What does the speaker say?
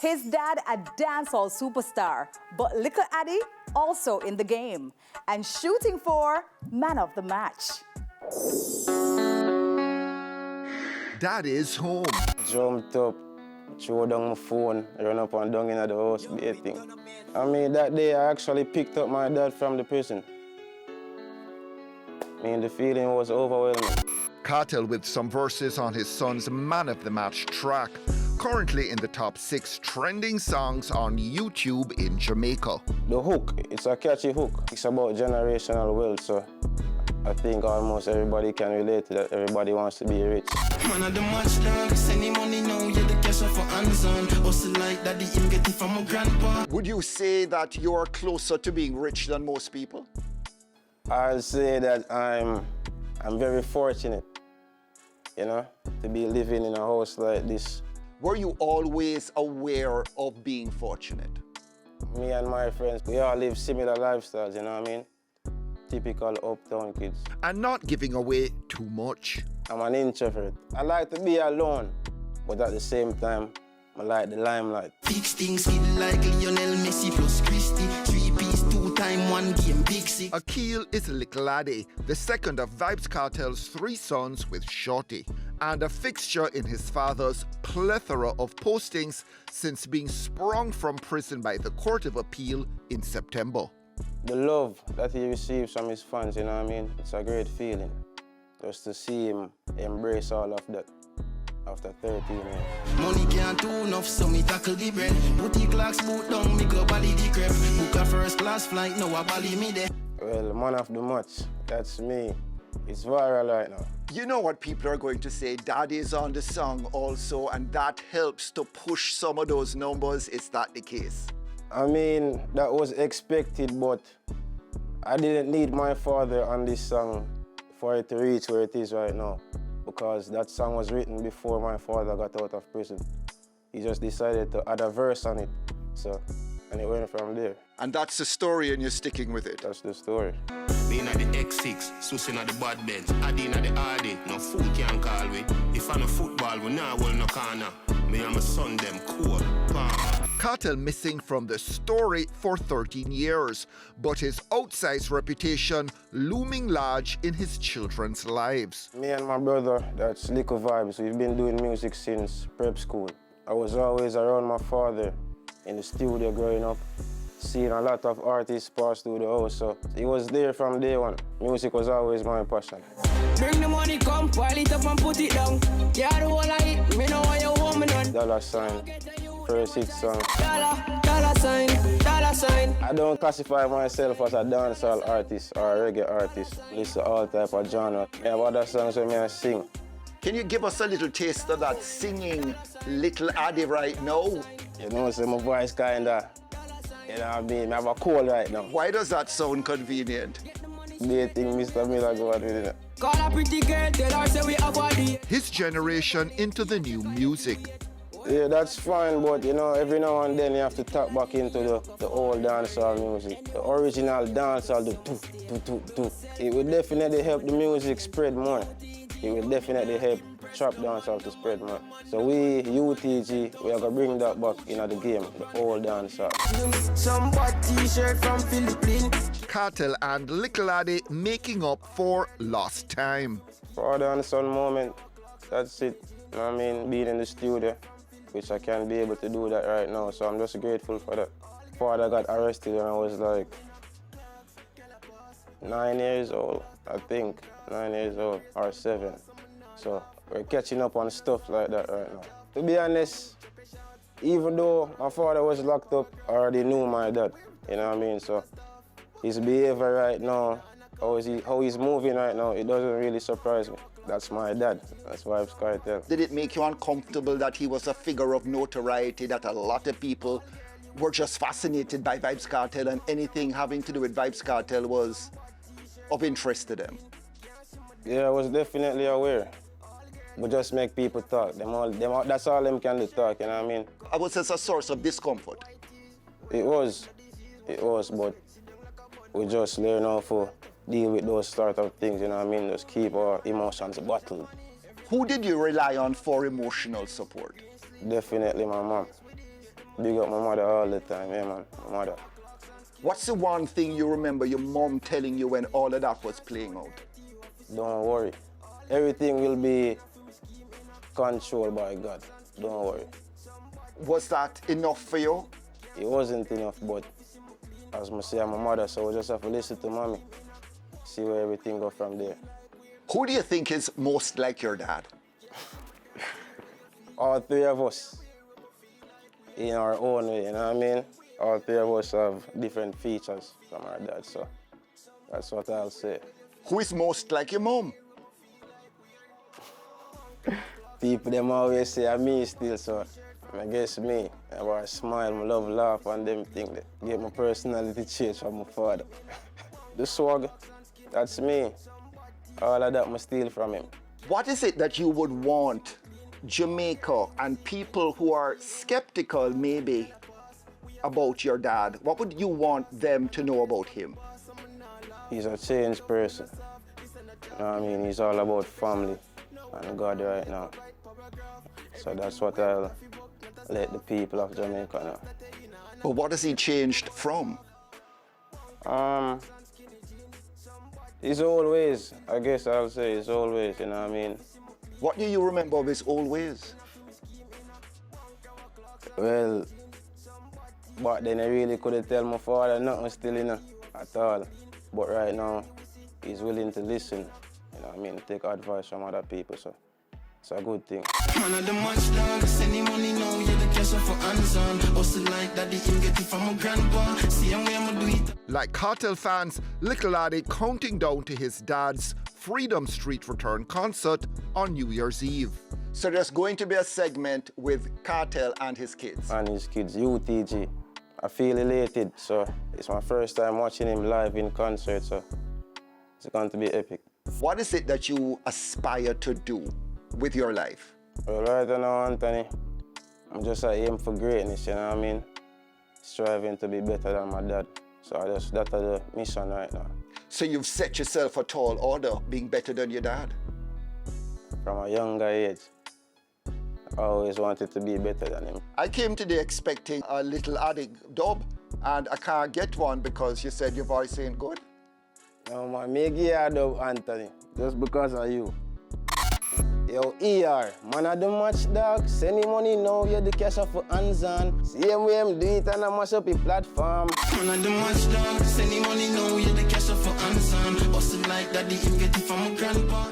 His dad a dancehall superstar, but Likkle Addi also in the game and shooting for man of the match. Dad is home. Jumped up, threw down my phone, run up and down in the house, bathing. I mean, that day I actually picked up my dad from the prison. I mean, the feeling was overwhelming. Kartel with some verses on his son's Man of the Match track, currently in the top 6 trending songs on YouTube in Jamaica. The hook, it's a catchy hook. It's about generational wealth, so I think almost everybody can relate to that. Everybody wants to be rich. Man of the match dog, sending money now, yeah, the cash off for hands-on. Hustle like daddy, him get it from my grandpa. Would you say that you're closer to being rich than most people? I'll say that I'm very fortunate, you know, to be living in a house like this. Were you always aware of being fortunate? Me and my friends, we all live similar lifestyles, you know what I mean? Typical uptown kids. And not giving away too much. I'm an introvert. I like to be alone, but at the same time, I like the limelight. Fix things like Lionel Messi plus Christie. 3-piece, 2-time, 1 game, big 6. Akil is Likkle Addi, the second of Vybz Kartel's 3 sons with Shorty, and a fixture in his father's plethora of postings since being sprung from prison by the Court of Appeal in September. The love that he receives from his fans, you know what I mean? It's a great feeling. Just to see him embrace all of that after 13 years. Money can't do enough, so me tackle the bread. Boutique clocks boot down, me go bally the crep. Book a first class flight, now I bally me there. Well, man of the match, that's me. It's viral right now. You know what people are going to say, Daddy is on the song also, and that helps to push some of those numbers. Is that the case? I mean, that was expected, but I didn't need my father on this song for it to reach where it is right now, because that song was written before my father got out of prison. He just decided to add a verse on it, so, and it went from there. And that's the story, and you're sticking with it? That's the story. Me na the X6, Susie na the bad bench, Addi na the Addi, no fool can call we. If I no football, we nah hold no corner. Me and my son, them cool, palm. Kartel missing from the story for 13 years, but his outsized reputation looming large in his children's lives. Me and my brother, that's Likkle Vybz, we've been doing music since prep school. I was always around my father in the studio growing up, seeing a lot of artists pass through the house, so he was there from day one. Music was always my passion. Bring the money, come, pile it up and put it down. Yeah, the whole of it, me know what you want me done. $sign, first hit song. Dollar sign. I don't classify myself as a dancehall artist or a reggae artist. Listen to all type of genre. I have other songs where I sing. Can you give us a little taste of that singing Likkle Addi right now? You know, so my voice kinda, you know what I mean? I have a cold right now. Why does that sound convenient? They think Mr. Miller go out with it. Call a pretty girl, tell her say we have body. His generation into the new music. Yeah, that's fine, but you know, every now and then you have to tap back into the old dancehall music. The original dancehall, the do. It will definitely help the music spread more. It will definitely help trap dancehall to spread more. So we, UTG, we are gonna bring that back into the game, the old dancehall. Some bad t-shirt from Philippines. Kartel and Likkle Addi making up for lost time. Father and son moment, that's it. You know what I mean? Being in the studio, which I can't be able to do that right now, so I'm just grateful for that. Father got arrested when I was like 9 years old, I think. 9 years old, or 7. So we're catching up on stuff like that right now. To be honest, even though my father was locked up, I already knew my dad, you know what I mean? So his behavior right now, how he's moving right now, it doesn't really surprise me. That's my dad, that's Vybz Kartel. Did it make you uncomfortable that he was a figure of notoriety, that a lot of people were just fascinated by Vybz Kartel and anything having to do with Vybz Kartel was of interest to them? Yeah, I was definitely aware. But just make people talk. That's all them can do, talk, you know what I mean? Was this a source of discomfort? It was, but we just learn how to deal with those sort of things, you know what I mean? Just keep our emotions bottled. Who did you rely on for emotional support? Definitely my mom. Big up my mother all the time, yeah man, my mother. What's the one thing you remember your mom telling you when all of that was playing out? Don't worry. Everything will be controlled by God. Don't worry. Was that enough for you? It wasn't enough, but as I say, I'm a mother, so we just have to listen to mommy. See where everything go from there. Who do you think is most like your dad? All three of us, in our own way, you know what I mean? All three of us have different features from our dad, so that's what I'll say. Who is most like your mom? People them always say I'm me still, so I guess me. I smile, I love laugh and them things that get my personality change from my father. The swag, that's me. All of that I steal from him. What is it that you would want Jamaica and people who are skeptical maybe about your dad, what would you want them to know about him? He's a changed person. You know what I mean? He's all about family and God right now. So that's what I'll let the people of Jamaica know. But what has he changed from? His old ways, I guess I'll say his old ways, you know what I mean? What do you remember of his old ways? Well, back then I really couldn't tell my father nothing still, you know, at all. But right now, he's willing to listen, you know what I mean, take advice from other people, so it's a good thing. Man of the much dog, send him money now, yeah, the cash for hands on. Hustle like that, he can get it from my grandpa. See him where I'ma do it. Like Kartel fans, Likkle Addi counting down to his dad's Freedom Street return concert on New Year's Eve. So there's going to be a segment with Kartel and his kids. And his kids, UTG. I feel elated, so it's my first time watching him live in concert, so it's going to be epic. What is it that you aspire to do with your life? Well, right now, Anthony, I'm just aim for greatness, you know what I mean? Striving to be better than my dad. So that's the mission right now. So you've set yourself a tall order, being better than your dad? From a younger age, I always wanted to be better than him. I came today expecting a Likkle Addi dub, and I can't get one because you said your voice ain't good. No, man, make you a dub, Anthony, just because of you. Yo, ER, man of the match, dog. Send him money now, yeah, the cash off for hands on. Same way him do it and I mash up the platform. Man of the match, dog. Send him money now, yeah, the cash off for hands on. Hustle like that, he can get it from my grandpa.